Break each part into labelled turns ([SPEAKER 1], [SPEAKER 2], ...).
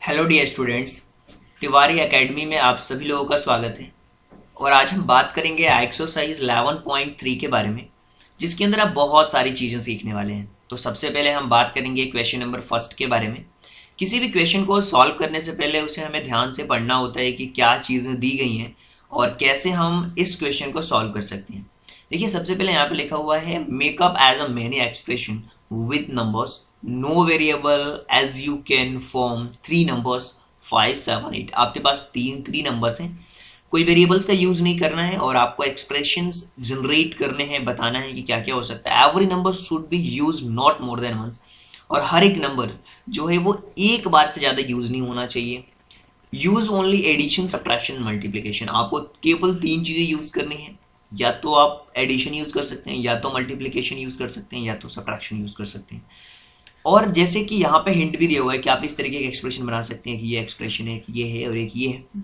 [SPEAKER 1] Hello dear students, Tiwari academy में आप सभी लोगों का स्वागत है। और आज हम बात करेंगे एक्सरसाइज 11.3 के बारे में, जिसके अंदर आप बहुत सारी चीज़ें सीखने वाले हैं। तो सबसे पहले हम बात करेंगे क्वेश्चन नंबर फर्स्ट के बारे में। किसी भी क्वेश्चन को सॉल्व करने से पहले उसे हमें ध्यान से पढ़ना होता है कि क्या चीज़ें दी गई हैं और कैसे हम इस क्वेश्चन को सॉल्व कर सकते हैं। देखिए, सबसे पहले यहाँ पे लिखा हुआ है make up as a many expression with numbers, no variable as you can form three numbers 5, 7, 8। आपके पास थ्री नंबर्स हैं, कोई वेरिएबल्स का यूज नहीं करना है और आपको एक्सप्रेशंस जनरेट करने हैं, बताना है कि क्या क्या हो सकता है। Every number should be use not more than once, और हर एक नंबर जो है वो एक बार से ज़्यादा यूज नहीं होना चाहिए। Use only addition, subtraction, multiplication. आपको केवल तीन चीज़ें यूज करनी है, या तो आप एडिशन यूज कर सकते हैं, या तो मल्टीप्लिकेशन यूज कर सकते हैं, या तो सब्ट्रैक्शन यूज कर सकते हैं। और जैसे कि यहाँ पे हिंट भी दिया हुआ है कि आप इस तरीके के एक्सप्रेशन बना सकते हैं कि ये एक्सप्रेशन है, ये है और एक ये है।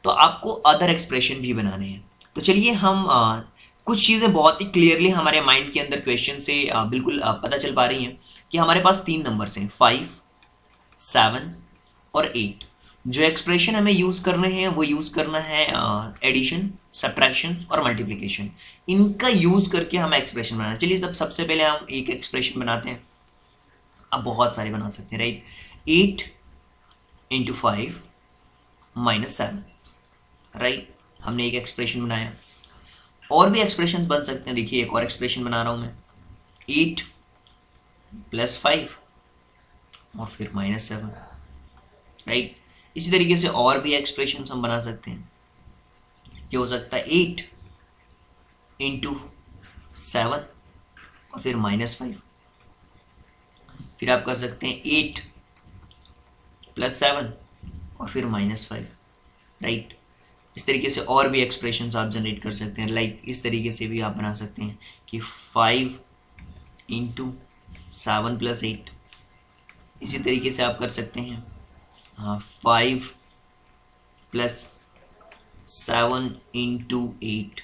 [SPEAKER 1] तो आपको अदर एक्सप्रेशन भी बनाने हैं। तो चलिए हम कुछ चीज़ें बहुत ही क्लियरली हमारे माइंड के अंदर क्वेश्चन से बिल्कुल पता चल पा रही हैं कि हमारे पास तीन नंबर्स हैं, 5, 7 और 8। जो एक्सप्रेशन हमें यूज़ करने हैं वो यूज़ करना है एडिशन, सब्ट्रैक्शन और मल्टीप्लिकेशन। इनका यूज़ करके हमें एक्सप्रेशन बनाना है। चलिए सबसे पहले हम एक एक्सप्रेशन बनाते हैं। आप बहुत सारे बना सकते हैं, राइट। 8 into 5 minus 7, right. हमने एक एक्सप्रेशन बनाया। और भी एक्सप्रेशन बन सकते हैं। देखिए, एक और एक्सप्रेशन बना रहा हूं मैं, 8 प्लस 5 और फिर माइनस 7, राइट। इसी तरीके से और भी एक्सप्रेशन हम बना सकते हैं। ये हो सकता है 8 इंटू 7 और फिर माइनस 5। फिर आप कर सकते हैं 8 प्लस 7 और फिर माइनस 5, राइट। इस तरीके से और भी एक्सप्रेशंस आप जनरेट कर सकते हैं। लाइक इस तरीके से भी आप बना सकते हैं कि 5 इंटू 7 प्लस 8। इसी तरीके से आप कर सकते हैं 5 प्लस 7 इंटू 8।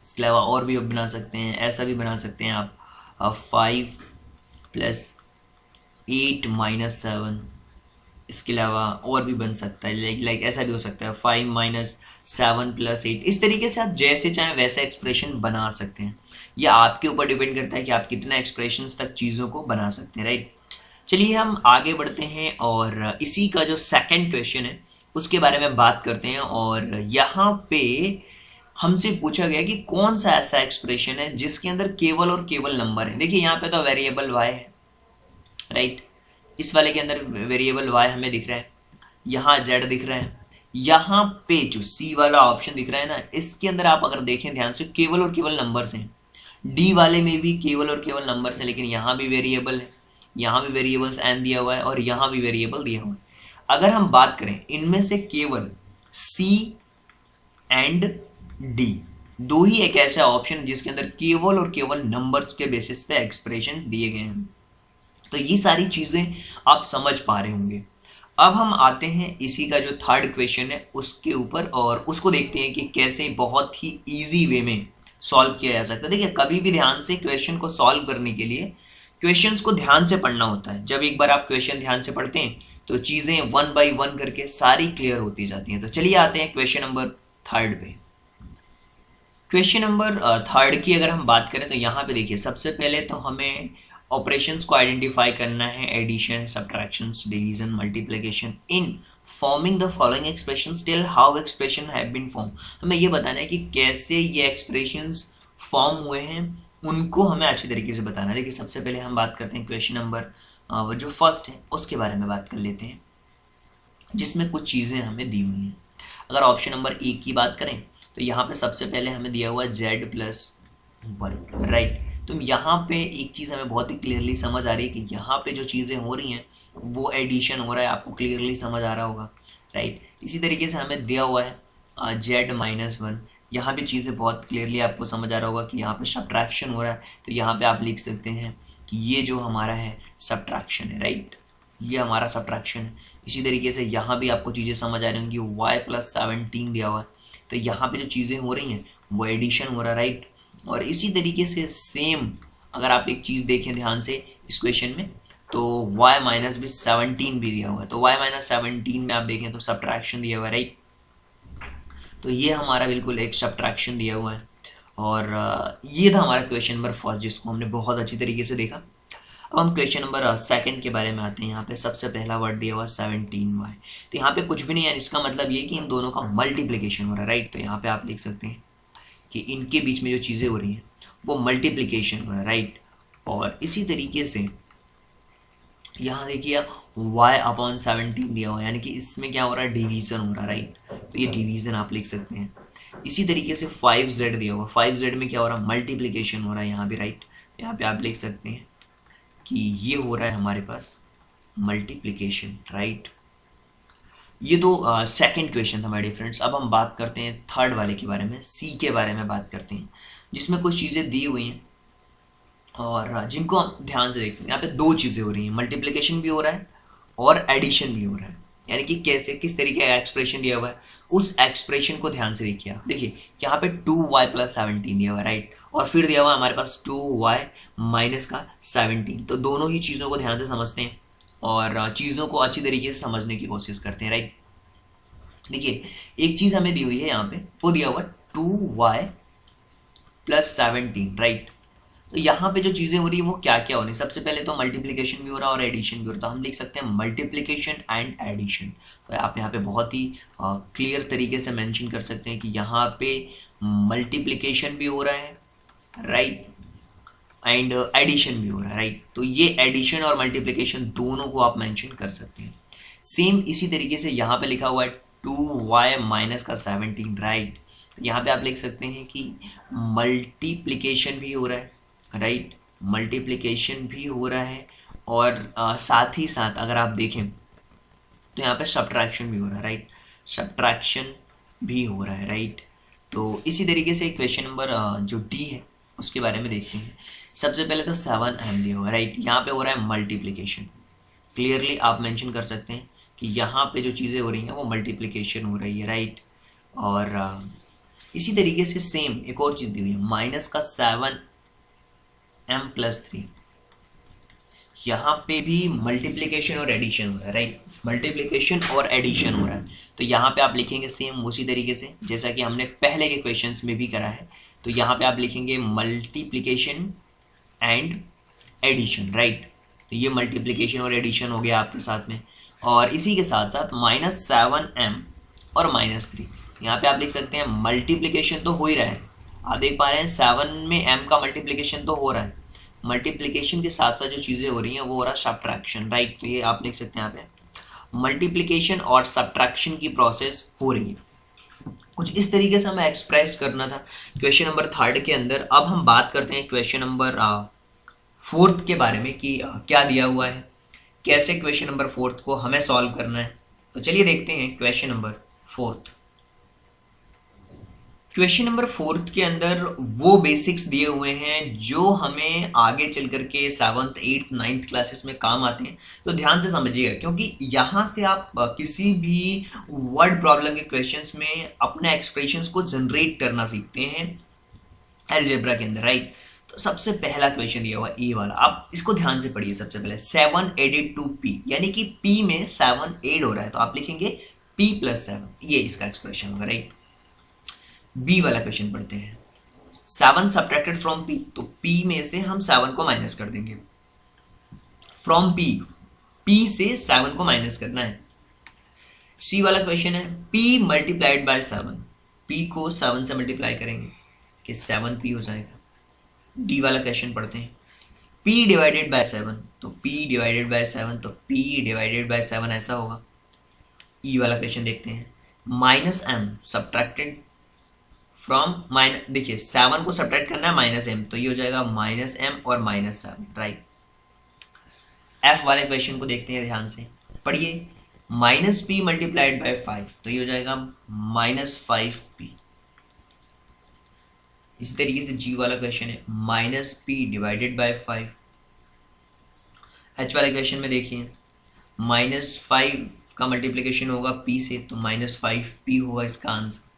[SPEAKER 1] इसके अलावा और भी आप बना सकते हैं, ऐसा भी बना सकते हैं आप 5 प्लस 8 माइनस 7। इसके अलावा और भी बन सकता है, लाइक ऐसा भी हो सकता है 5 माइनस 7 प्लस 8। इस तरीके से आप जैसे चाहें वैसे एक्सप्रेशन बना सकते हैं। यह आपके ऊपर डिपेंड करता है कि आप कितना एक्सप्रेशंस तक चीज़ों को बना सकते हैं, राइट। चलिए हम आगे बढ़ते हैं और इसी का जो सेकंड क्वेश्चन है उसके बारे में बात करते हैं। और यहाँ पे हमसे पूछा गया कि कौन सा ऐसा एक्सप्रेशन है जिसके अंदर केवल और केवल नंबर है। देखिए, यहाँ पे तो वेरिएबल y है, राइट। इस वाले के अंदर वेरिएबल y हमें दिख रहा है, यहाँ z दिख रहा है, यहाँ पे जो c वाला ऑप्शन दिख रहा है ना, इसके अंदर आप अगर देखें ध्यान से केवल और केवल नंबर्स हैं। d वाले में भी केवल और केवल नंबर्स हैं, लेकिन यहाँ भी वेरिएबल है, यहाँ भी वेरिएबल्स n दिया हुआ है और यहाँ भी वेरिएबल दिया हुआ है। अगर हम बात करें इनमें से केवल c एंड d, दो ही एक ऐसा ऑप्शन जिसके अंदर केवल और केवल नंबर्स के बेसिस पे एक्सप्रेशन दिए गए हैं। तो ये सारी चीज़ें आप समझ पा रहे होंगे। अब हम आते हैं इसी का जो थर्ड क्वेश्चन है उसके ऊपर और उसको देखते हैं कि कैसे बहुत ही इजी वे में सॉल्व किया जा सकता है। देखिए, कभी भी ध्यान से क्वेश्चन को सॉल्व करने के लिए क्वेश्चंस को ध्यान से पढ़ना होता है। जब एक बार आप क्वेश्चन ध्यान से पढ़ते हैं तो चीज़ें 1 बाई 1 करके सारी क्लियर होती जाती हैं। तो चलिए आते हैं क्वेश्चन नंबर थर्ड पे। क्वेश्चन नंबर थर्ड की अगर हम बात करें तो यहाँ पे देखिए, सबसे पहले तो हमें ऑपरेशंस को आइडेंटिफाई करना है, addition, subtractions, division, multiplication. In forming the following expressions tell how expression have been form. हमें ये बताना है कि कैसे ये एक्सप्रेशंस फॉर्म हुए हैं, उनको हमें अच्छी तरीके से बताना है। देखिए, सबसे पहले हम बात करते हैं क्वेश्चन नंबर जो फर्स्ट है उसके बारे में बात कर लेते हैं, जिसमें कुछ चीज़ें हमें दी हुई हैं। अगर ऑप्शन नंबर ए की बात करें तो यहाँ पे सबसे पहले हमें दिया हुआ है z+1, राइट। तो यहाँ पे एक चीज़ हमें बहुत ही क्लियरली समझ आ रही है कि यहाँ पे जो चीज़ें हो रही हैं वो एडिशन हो रहा है, आपको क्लियरली समझ आ रहा होगा, राइट। इसी तरीके से हमें दिया हुआ है z-1। यहाँ पे चीज़ें बहुत क्लियरली आपको समझ आ रहा होगा कि यहाँ पे सब्ट्रैक्शन हो रहा है। तो यहाँ पे आप लिख सकते हैं कि ये जो हमारा है सब्ट्रैक्शन है, राइट। ये हमारा सब्ट्रैक्शन है। इसी तरीके से यहाँ भी आपको चीज़ें समझ आ रही होंगी, y+17 दिया हुआ है, तो यहाँ पे जो चीज़ें हो रही हैं वो एडिशन हो रहा है, राइट। और इसी तरीके से सेम अगर आप एक चीज़ देखें ध्यान से इस क्वेश्चन में, तो y माइनस भी 17 भी दिया हुआ है, तो y माइनस 17 में आप देखें तो सब्ट्रैक्शन दिया हुआ है, राइट। तो ये हमारा बिल्कुल एक सब्ट्रैक्शन दिया हुआ है। और ये था हमारा क्वेश्चन नंबर फर्स्ट, जिसको हमने बहुत अच्छी तरीके से देखा। अब हम क्वेश्चन नंबर सेकंड के बारे में आते हैं। यहाँ पे सबसे पहला वर्ड दिया हुआ 17y, तो यहाँ पे कुछ भी नहीं है, इसका मतलब ये कि इन दोनों का मल्टीप्लिकेशन हो रहा है, राइट। तो यहाँ पे आप लिख सकते हैं कि इनके बीच में जो चीज़ें हो रही हैं वो मल्टीप्लिकेशन हो रहा है, राइट। और इसी तरीके से यहाँ देखिए y अपॉन 17 दिया हुआ है, यानी कि इसमें क्या हो रहा है, डिवीजन हो रहा है, राइट। तो ये डिवीजन आप लिख सकते हैं। इसी तरीके से 5z दिया हुआ, 5z में क्या हो रहा है, मल्टीप्लिकेशन हो रहा है यहाँ भी, राइट। यहाँ पे आप लिख सकते हैं कि ये हो रहा है हमारे पास मल्टीप्लिकेशन, राइट। ये तो सेकंड क्वेश्चन था माय डियर फ्रेंड्स। अब हम बात करते हैं थर्ड वाले के बारे में, सी के बारे में बात करते हैं, जिसमें कुछ चीज़ें दी हुई हैं और जिनको हम ध्यान से देख सकते हैं। यहाँ पे दो चीज़ें हो रही हैं, मल्टीप्लिकेशन भी हो रहा है और एडिशन भी हो रहा है। यानी कि कैसे, किस तरीके का एक्सप्रेशन दिया हुआ है, उस एक्सप्रेशन को ध्यान से देखिए आप। देखिए यहाँ पे 2y प्लस 17 दिया हुआ है, राइट। और फिर दिया हुआ है हमारे पास 2y माइनस का 17। तो दोनों ही चीज़ों को ध्यान से समझते हैं और चीज़ों को अच्छी तरीके से समझने की कोशिश करते हैं, राइट। देखिए एक चीज़ हमें दी हुई है यहाँ पे, वो दिया हुआ 2y प्लस 17, राइट। तो यहाँ पे जो चीज़ें हो रही है वो क्या क्या हो रही है, सबसे पहले तो मल्टीप्लिकेशन भी हो रहा है और एडिशन भी हो रहा है। तो हम लिख सकते हैं मल्टीप्लिकेशन एंड एडिशन। तो आप यहाँ पे बहुत ही क्लियर तरीके से मेंशन कर सकते हैं कि यहाँ पे मल्टीप्लिकेशन भी हो रहा है, राइट, एंड एडिशन भी हो रहा है, राइट। तो ये एडिशन और मल्टीप्लिकेशन दोनों को आप मेंशन कर सकते हैं। सेम इसी तरीके से यहाँ पे लिखा हुआ है 2y माइनस का 17, राइट। यहाँ पे आप लिख सकते हैं कि मल्टीप्लिकेशन भी हो रहा है, राइट, मल्टीप्लिकेशन भी हो रहा है और साथ ही साथ अगर आप देखें तो यहाँ पे सब्ट्रैक्शन भी हो रहा है, राइट, सब्ट्रैक्शन भी हो रहा है, राइट। तो इसी तरीके से क्वेश्चन नंबर जो डी है उसके बारे में देखते हैं। सबसे पहले तो 7m दिया हुआ है, राइट। यहाँ पे हो रहा है मल्टीप्लिकेशन, क्लियरली आप मेंशन कर सकते हैं कि यहाँ पे जो चीज़ें हो रही हैं वो मल्टीप्लिकेशन हो रही है, राइट। और इसी तरीके से सेम एक और चीज़ दी हुई है, माइनस का 7m प्लस 3। यहाँ पे भी मल्टीप्लिकेशन और एडिशन हो रहा है, राइट, मल्टीप्लिकेशन और एडिशन हो रहा है। तो यहाँ पे आप लिखेंगे सेम उसी तरीके से जैसा कि हमने पहले के क्वेश्चंस में भी करा है। तो यहाँ पे आप लिखेंगे मल्टीप्लिकेशन एंड एडिशन, राइट। तो ये मल्टीप्लिकेशन और एडिशन हो गया आपके साथ में। और इसी के साथ साथ माइनस 7m और माइनस 3, यहाँ पे आप लिख सकते हैं मल्टीप्लिकेशन तो हो ही रहा है, आप देख पा रहे हैं 7 में m का मल्टीप्लिकेशन तो हो रहा है, मल्टीप्लिकेशन के साथ साथ जो चीज़ें हो रही हैं वो हो रहा है सब्ट्रैक्शन, राइट। तो ये आप लिख सकते हैं यहाँ पे मल्टीप्लिकेशन और सब्ट्रैक्शन की प्रोसेस हो रही है। कुछ इस तरीके से हमें एक्सप्रेस करना था क्वेश्चन नंबर थर्ड के अंदर। अब हम बात करते हैं क्वेश्चन नंबर फोर्थ के बारे में कि क्या दिया हुआ है, कैसे क्वेश्चन नंबर फोर्थ को हमें सॉल्व करना है। तो चलिए देखते हैं question number fourth. Question number fourth के अंदर वो बेसिक्स दिए हुए हैं जो हमें आगे चल करके 7th 8th 9th क्लासेस में काम आते हैं। तो ध्यान से समझिएगा क्योंकि यहाँ से आप किसी भी वर्ड प्रॉब्लम के क्वेश्चंस में अपने एक्सप्रेशंस को जनरेट करना सीखते हैं अलजेब्रा के अंदर, राइट। तो सबसे पहला क्वेश्चन दिया हुआ ए वाला, आप इसको ध्यान से पढ़िए। सबसे पहले 7 एडेड टू p, यानी कि p में 7 एड हो रहा है तो आप लिखेंगे p प्लस 7, ये इसका एक्सप्रेशन होगा, राइट। बी वाला क्वेश्चन पढ़ते हैं, 7 सब्ट्रैक्टेड फ्रॉम p, तो p में से हम 7 को माइनस कर देंगे। फ्रॉम p से 7 को माइनस करना है। सी वाला क्वेश्चन है p मल्टीप्लाइड बाय 7, p को 7 से मल्टीप्लाई करेंगे कि 7p हो जाएगा। डी वाला क्वेश्चन पढ़ते हैं, p डिवाइडेड बाय 7, तो p डिवाइडेड बाय 7, तो p डिवाइडेड बाय 7 ऐसा होगा। ई वाला क्वेश्चन देखते हैं, minus m subtracted from minus, देखिए 7 को सब्ट्रैक्ट करना है माइनस m, तो ये हो जाएगा माइनस m और माइनस 7, राइट। एफ वाले क्वेश्चन को देखते हैं ध्यान से पढ़िए, माइनस p मल्टीप्लाइड बाय 5, तो ये हो जाएगा माइनस 5p। इसी तरीके से जी वाला क्वेश्चन है minus p divided by 5। H वाले क्वेश्चन में देखिए माइनस 5 का मल्टीप्लिकेशन होगा p से, तो माइनस 5p होगा इसका आंसर।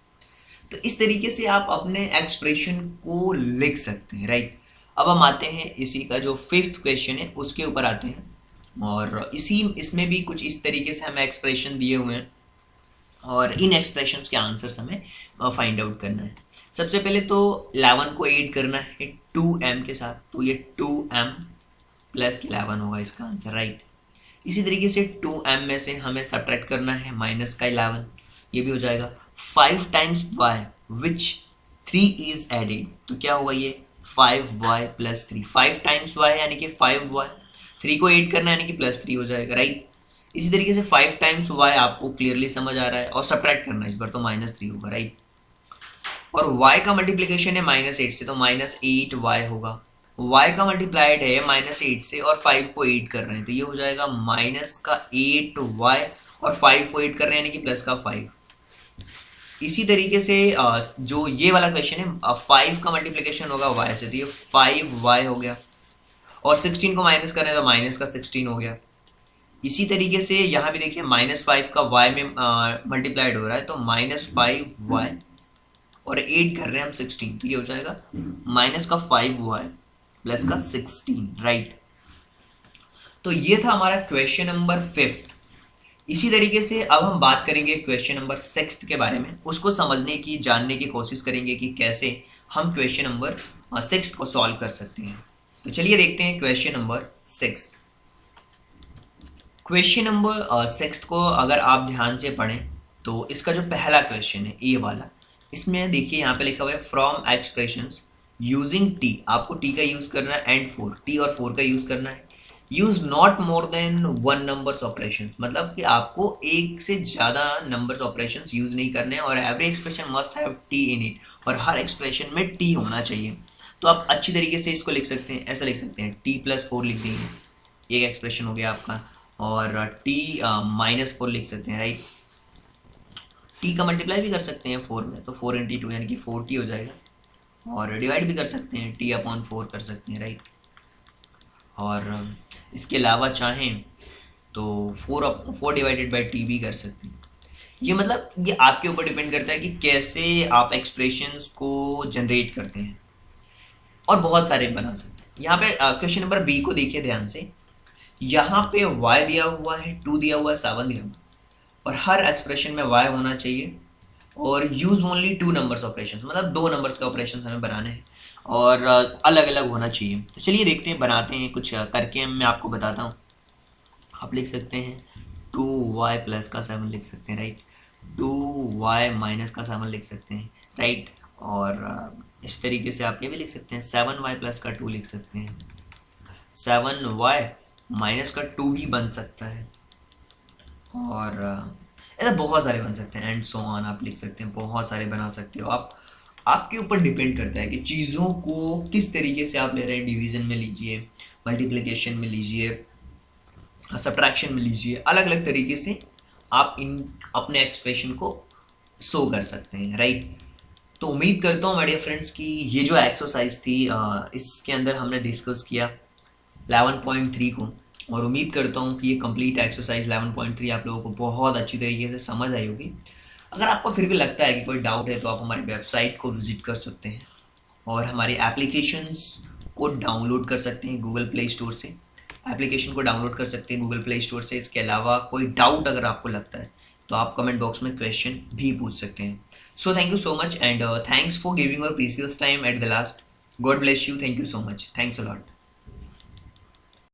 [SPEAKER 1] तो इस तरीके से आप अपने एक्सप्रेशन को लिख सकते हैं, राइट। अब हम आते हैं इसी का जो फिफ्थ क्वेश्चन है उसके ऊपर आते हैं। और इसमें भी कुछ इस तरीके से हमें एक्सप्रेशन दिए हुए हैं और इन एक्सप्रेशंस के आंसर्स हमें फाइंड आउट करना है। सबसे पहले तो 11 को ऐड करना है 2m के साथ, तो ये 2m प्लस 11 होगा इसका आंसर, राइट। इसी तरीके से 2m में से हमें सब्ट्रैक्ट करना है माइनस का 11, ये भी हो जाएगा। 5 times y which 3 is added, तो क्या होगा ये 5y प्लस 3, 5 टाइम्स y यानी कि 5y, 3 को ऐड करना यानी कि प्लस 3 हो जाएगा, राइट। इसी तरीके से 5 टाइम्स y आपको क्लियरली समझ आ रहा है, और सब्ट्रैक्ट करना है इस बार, तो -3 होगा, राइट। और y का मल्टीप्लिकेशन है -8 से, तो -8y होगा। y का मल्टीप्लाइड है -8 से और 5 को 8 कर रहे हैं, तो ये हो जाएगा -8y और 5 को 8 कर रहे हैं यानी कि प्लस का 5। इसी तरीके से जो ये वाला क्वेश्चन है 5 का मल्टीप्लिकेशन होगा y से, तो ये 5y हो गया, और 16 को माइनस कर रहे हैं तो माइनस का 16 हो गया। इसी तरीके से यहाँ भी देखिए -5 का y में मल्टीप्लाइड हो रहा है, तो -5y और 8 कर रहे हैं हम 16, तो ये हो जाएगा -5y प्लस का 16, राइट। तो ये था हमारा क्वेश्चन नंबर 5। इसी तरीके से अब हम बात करेंगे क्वेश्चन नंबर 6 के बारे में, उसको समझने की, जानने की कोशिश करेंगे कि कैसे हम क्वेश्चन नंबर 6 को सॉल्व कर सकते हैं। तो चलिए देखते हैं क्वेश्चन नंबर 6। क्वेश्चन नंबर 6 को अगर आप ध्यान से पढ़ें तो इसका जो पहला क्वेश्चन है ए वाला, इसमें देखिए यहाँ पे लिखा हुआ है फ्रॉम एक्सप्रेशंस यूजिंग टी, आपको टी का यूज करना है, एंड 4, टी और 4 का यूज करना है। Use not more then 1 numbers operation, मतलब कि आपको एक से ज़्यादा नंबर्स ऑपरेशन यूज नहीं करने हैं, और every expression must have T in it, और हर एक्सप्रेशन में टी होना चाहिए। तो आप अच्छी तरीके से इसको लिख सकते हैं, ऐसा लिख सकते हैं t+4 लिख देंगे, एक एक्सप्रेशन हो गया आपका, और t-4 लिख सकते हैं, राइट। t का मल्टीप्लाई भी कर सकते हैं 4 में, तो 4 × 2 यानी कि 4t हो जाएगा, और डिवाइड भी कर सकते हैं, t/4 कर सकते हैं, राइट। और इसके अलावा चाहें तो 4 डिवाइडेड बाई t भी कर सकते हैं। ये मतलब ये आपके ऊपर डिपेंड करता है कि कैसे आप एक्सप्रेशंस को जनरेट करते हैं, और बहुत सारे बना सकते हैं। यहाँ पे क्वेश्चन नंबर बी को देखिए ध्यान से, यहाँ पे y दिया हुआ है, 2 दिया हुआ है, 7 दिया हुआ है, और हर एक्सप्रेशन में y होना चाहिए, और यूज ओनली 2 नंबर्स ऑपरेशन, मतलब 2 नंबर्स के ऑपरेशन हमें बनाने हैं, और अलग अलग होना चाहिए। तो चलिए देखते हैं, बनाते हैं, कुछ करके मैं आपको बताता हूँ। आप लिख सकते हैं 2y प्लस का 7 लिख सकते हैं, राइट। 2y माइनस का 7 लिख सकते हैं, राइट। और इस तरीके से आप ये भी लिख सकते हैं, 7y प्लस का 2 लिख सकते हैं, 7y माइनस का 2 भी बन सकता है, और ऐसा बहुत सारे बन सकते हैं, एंड सो ऑन आप लिख सकते हैं, बहुत सारे बना सकते हो आप। आपके ऊपर डिपेंड करता है कि चीज़ों को किस तरीके से आप ले रहे हैं। डिवीजन में लीजिए, मल्टीप्लिकेशन में लीजिए, सब्ट्रैक्शन में लीजिए, अलग अलग तरीके से आप इन अपने एक्सप्रेशन को शो कर सकते हैं, राइट। तो उम्मीद करता हूँ माय डियर फ्रेंड्स कि ये जो एक्सरसाइज थी इसके अंदर हमने डिस्कस किया 11.3 को, और उम्मीद करता हूँ कि ये कंप्लीट एक्सरसाइज 11.3 आप लोगों को बहुत अच्छी तरीके से समझ आई होगी। अगर आपको फिर भी लगता है कि कोई डाउट है तो आप हमारी वेबसाइट को विजिट कर सकते हैं, और हमारी एप्लीकेशंस को डाउनलोड कर सकते हैं गूगल प्ले स्टोर से, एप्लीकेशन को डाउनलोड कर सकते हैं गूगल प्ले स्टोर से। इसके अलावा कोई डाउट अगर आपको लगता है तो आप कमेंट बॉक्स में क्वेश्चन भी पूछ सकते हैं। So thank you so much, and thanks for giving your precious time at the last. God bless you, thank you so much, thanks a lot.